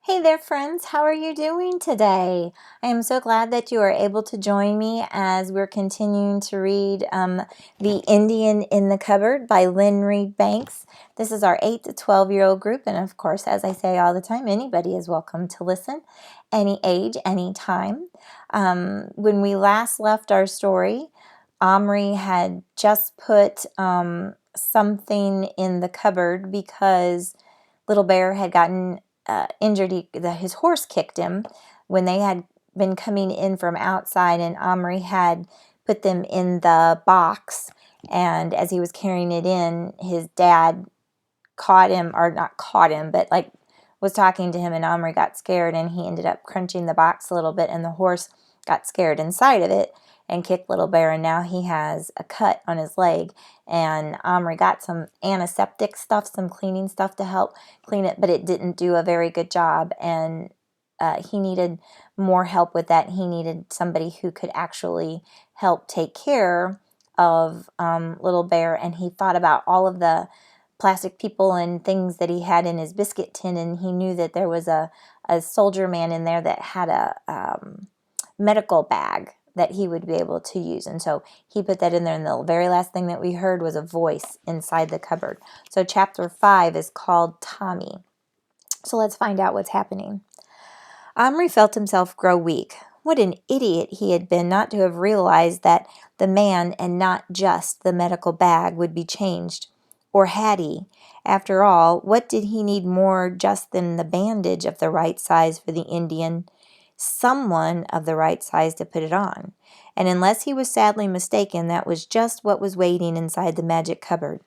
Hey there, friends. How are you doing today? I am so glad that you are able to join me as we're continuing to read The Indian in the Cupboard by Lynne Reid Banks. This is our 8 to 12-year-old group, and of course, as I say all the time, anybody is welcome to listen, any age, any time. When we last left our story, Omri had just put something in the cupboard because Little Bear had gotten injured. His horse kicked him when they had been coming in from outside, and Omri had put them in the box. And as he was carrying it in, his dad caught him, or not caught him, but like was talking to him, and Omri got scared, and he ended up crunching the box a little bit, and the horse got scared inside of it and kicked Little Bear, and now he has a cut on his leg. And Omri got some antiseptic stuff, some cleaning stuff to help clean it, but it didn't do a very good job, and he needed more help with that. He needed somebody who could actually help take care of Little Bear, and he thought about all of the plastic people and things that he had in his biscuit tin, and he knew that there was a soldier man in there that had a medical bag that he would be able to use. And so he put that in there, and the very last thing that we heard was a voice inside the cupboard. So chapter 5 is called Tommy. So let's find out what's happening. Omri felt himself grow weak. What an idiot he had been not to have realized that the man and not just the medical bag would be changed. Or had he? After all, what did he need more just than the bandage of the right size for the Indian? Someone of the right size to put it on. And unless he was sadly mistaken, that was just what was waiting inside the magic cupboard.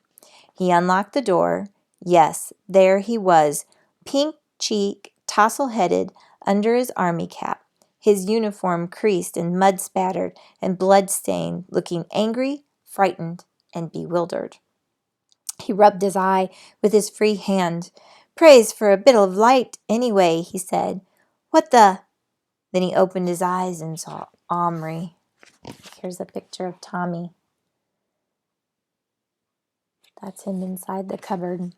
He unlocked the door. Yes, there he was, pink-cheeked, tousle-headed, under his army cap, his uniform creased and mud-spattered and blood-stained, looking angry, frightened, and bewildered. He rubbed his eye with his free hand. "Praise for a bit of light, anyway," he said. "What the—" Then he opened his eyes and saw Omri. Here's a picture of Tommy. That's him inside the cupboard.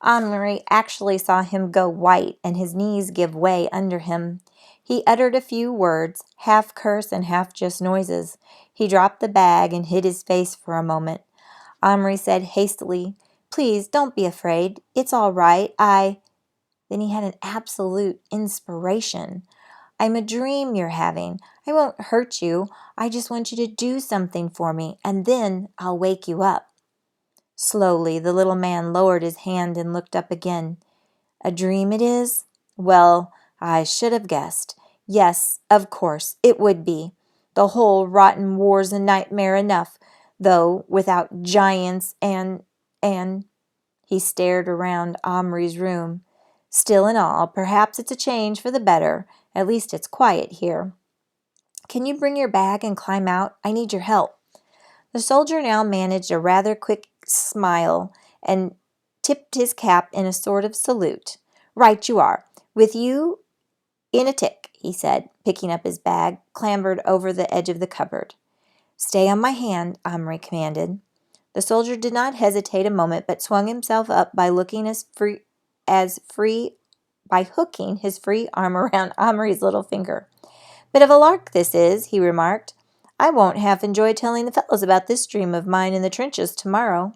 Omri actually saw him go white and his knees give way under him. He uttered a few words, half curse and half just noises. He dropped the bag and hid his face for a moment. Omri said hastily, "Please don't be afraid. It's all right. Then he had an absolute inspiration. "I'm a dream you're having. I won't hurt you. I just want you to do something for me, and then I'll wake you up." Slowly, the little man lowered his hand and looked up again. "A dream it is? Well, I should have guessed. Yes, of course, it would be. The whole rotten war's a nightmare enough, though, without giants and—" He stared around Omri's room. "Still and all, perhaps it's a change for the better. At least it's quiet here. Can you bring your bag and climb out? I need your help." The soldier now managed a rather quick smile and tipped his cap in a sort of salute. "Right you are. With you in a tick," he said, picking up his bag, clambered over the edge of the cupboard. "Stay on my hand," Omri commanded. The soldier did not hesitate a moment, but swung himself up by hooking his free arm around Omri's little finger. "Bit of a lark this is," he remarked. "I won't half enjoy telling the fellows about this dream of mine in the trenches tomorrow."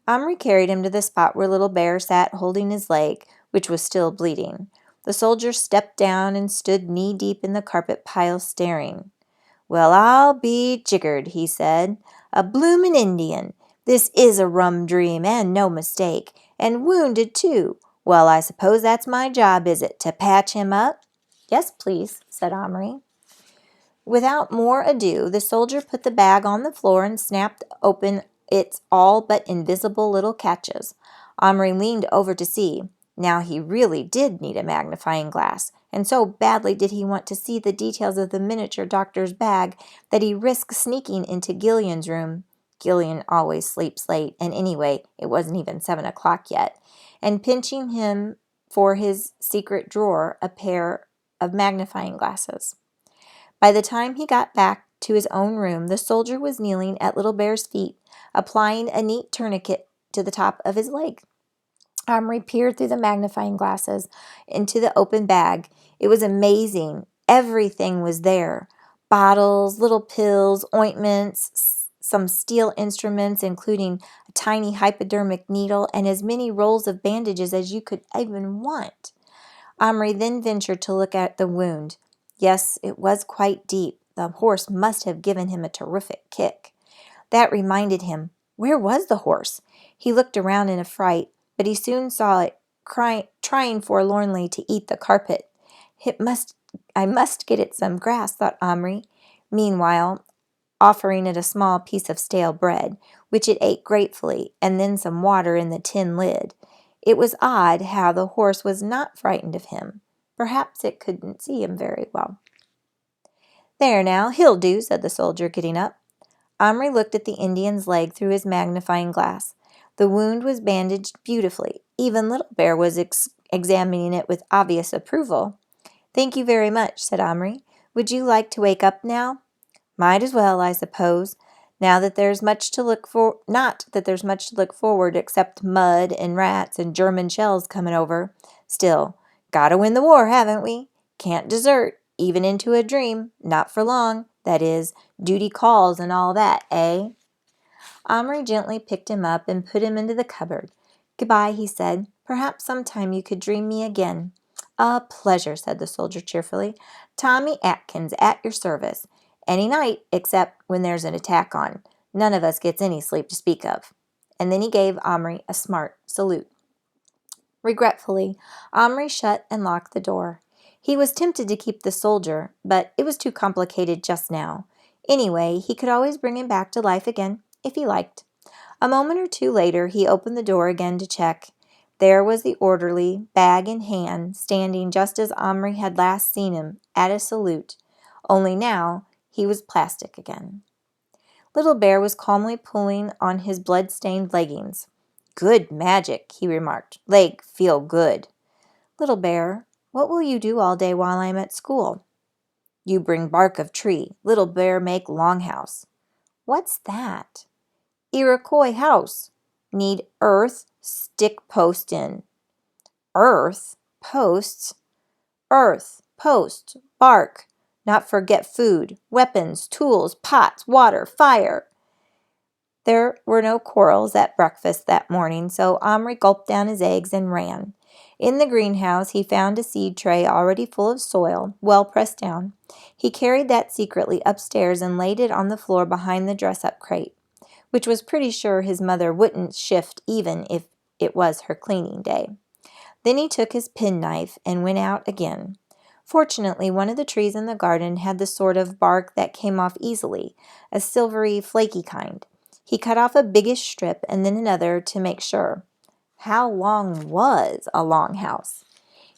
Omri carried him to the spot where Little Bear sat holding his leg, which was still bleeding. The soldier stepped down and stood knee-deep in the carpet pile, staring. "Well, I'll be jiggered," he said. "A bloomin' Indian! This is a rum dream, and no mistake. And wounded, too. Well, I suppose that's my job, is it, to patch him up?" "Yes, please," said Omri. Without more ado, the soldier put the bag on the floor and snapped open its all but invisible little catches. Omri leaned over to see. Now he really did need a magnifying glass, and so badly did he want to see the details of the miniature doctor's bag that he risked sneaking into Gillian's room. Gillian always sleeps late, and anyway, it wasn't even 7 o'clock yet, and pinching him for his secret drawer a pair of magnifying glasses. By the time he got back to his own room, the soldier was kneeling at Little Bear's feet, applying a neat tourniquet to the top of his leg. Omri peered through the magnifying glasses into the open bag. It was amazing. Everything was there. Bottles, little pills, ointments, some steel instruments, including a tiny hypodermic needle, and as many rolls of bandages as you could even want. Omri then ventured to look at the wound. Yes, it was quite deep. The horse must have given him a terrific kick. That reminded him. Where was the horse? He looked around in a fright, but he soon saw it trying forlornly to eat the carpet. I must get it some grass, thought Omri, meanwhile offering it a small piece of stale bread, which it ate gratefully, and then some water in the tin lid. It was odd how the horse was not frightened of him. Perhaps it couldn't see him very well. There now, he'll do, said the soldier, getting up. Omri looked at the Indian's leg through his magnifying glass. The wound was bandaged beautifully. Even Little Bear was examining it with obvious approval. Thank you very much, said Omri. Would you like to wake up now? Might as well, I suppose. Now that there's much to look for, not that there's much to look forward except mud and rats and German shells coming over. Still, gotta win the war, haven't we? Can't desert, even into a dream. Not for long. That is, duty calls and all that, eh? Omri gently picked him up and put him into the cupboard. Goodbye, he said. Perhaps sometime you could dream me again. A pleasure, said the soldier cheerfully. Tommy Atkins at your service. Any night, except when there's an attack on. None of us gets any sleep to speak of. And then he gave Omri a smart salute. Regretfully, Omri shut and locked the door. He was tempted to keep the soldier, but it was too complicated just now. Anyway, he could always bring him back to life again, if he liked. A moment or two later, he opened the door again to check. There was the orderly, bag in hand, standing just as Omri had last seen him, at a salute. Only now, he was plastic again. Little Bear was calmly pulling on his blood-stained leggings. Good magic, he remarked. Leg feel good. Little Bear, what will you do all day while I'm at school? You bring bark of tree. Little Bear make longhouse. What's that? Iroquois house. Need earth, stick post in. Earth, posts. Earth, post, bark. Not forget food, weapons, tools, pots, water, fire. There were no quarrels at breakfast that morning, so Omri gulped down his eggs and ran. In the greenhouse, he found a seed tray already full of soil, well pressed down. He carried that secretly upstairs and laid it on the floor behind the dress-up crate, which was pretty sure his mother wouldn't shift even if it was her cleaning day. Then he took his penknife and went out again. Fortunately, one of the trees in the garden had the sort of bark that came off easily, a silvery, flaky kind. He cut off a biggish strip and then another to make sure. How long was a longhouse?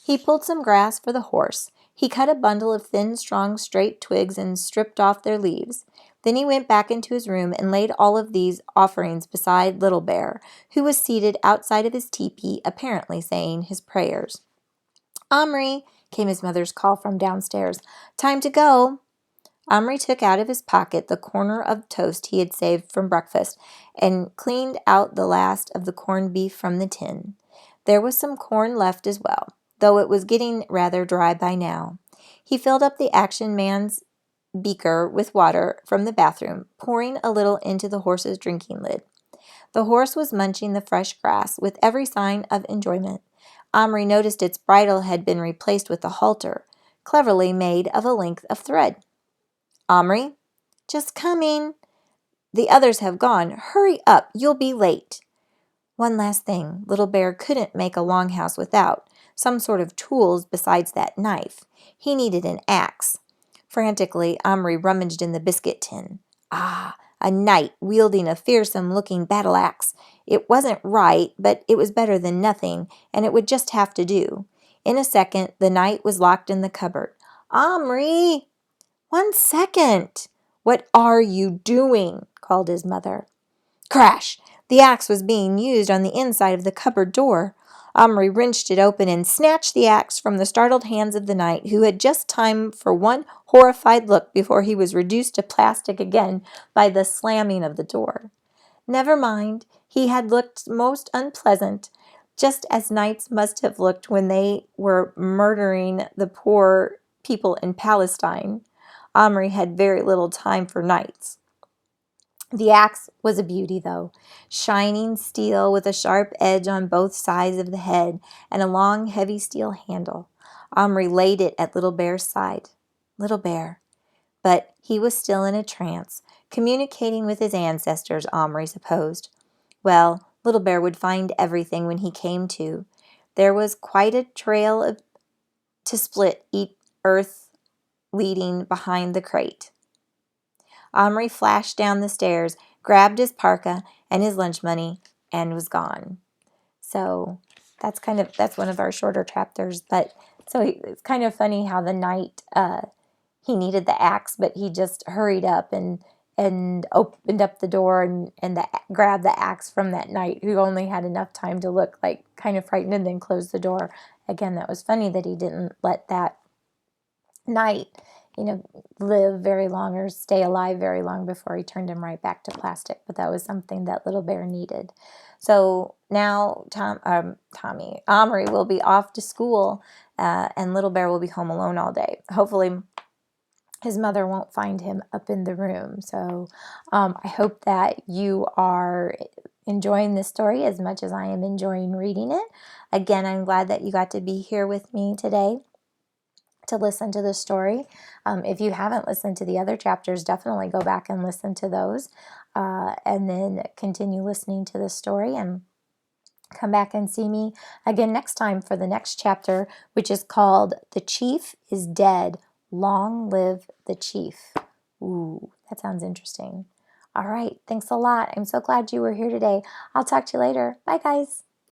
He pulled some grass for the horse. He cut a bundle of thin, strong, straight twigs and stripped off their leaves. Then he went back into his room and laid all of these offerings beside Little Bear, who was seated outside of his teepee, apparently saying his prayers. Omri, came his mother's call from downstairs. Time to go. Omri took out of his pocket the corner of toast he had saved from breakfast and cleaned out the last of the corned beef from the tin. There was some corn left as well, though it was getting rather dry by now. He filled up the Action Man's beaker with water from the bathroom, pouring a little into the horse's drinking lid. The horse was munching the fresh grass with every sign of enjoyment. Omri noticed its bridle had been replaced with a halter, cleverly made of a length of thread. Omri, just coming. The others have gone. Hurry up, you'll be late. One last thing. Little Bear couldn't make a longhouse without some sort of tools besides that knife. He needed an axe. Frantically, Omri rummaged in the biscuit tin. Ah, a knight wielding a fearsome-looking battle-axe. It wasn't right, but it was better than nothing, and it would just have to do. In a second, the knight was locked in the cupboard. Omri! 1 second! What are you doing? Called his mother. Crash! The axe was being used on the inside of the cupboard door. Omri wrenched it open and snatched the axe from the startled hands of the knight, who had just time for one horrified look before he was reduced to plastic again by the slamming of the door. Never mind, he had looked most unpleasant just as nights must have looked when they were murdering the poor people in Palestine. Omri had very little time for nights. The axe was a beauty, though, shining steel with a sharp edge on both sides of the head and a long, heavy steel handle. Omri laid it at Little Bear's side. Little Bear. But he was still in a trance, communicating with his ancestors, Omri supposed. Well, Little Bear would find everything when he came to. There was quite a trail to split earth leading behind the crate. Omri flashed down the stairs, grabbed his parka and his lunch money, and was gone. So that's one of our shorter chapters. But so it's kind of funny how the night he needed the axe, but he just hurried up and opened up the door and grabbed the axe from that knight who only had enough time to look like kind of frightened and then closed the door. Again, that was funny that he didn't let that knight, live very long or stay alive very long before he turned him right back to plastic. But that was something that Little Bear needed. So now Omri will be off to school, and Little Bear will be home alone all day. Hopefully his mother won't find him up in the room. So I hope that you are enjoying this story as much as I am enjoying reading it. Again, I'm glad that you got to be here with me today to listen to the story. If you haven't listened to the other chapters, definitely go back and listen to those, and then continue listening to the story and come back and see me again next time for the next chapter, which is called The Chief is Dead. Long Live the Chief. Ooh, that sounds interesting. All right, thanks a lot. I'm so glad you were here today. I'll talk to you later. Bye, guys.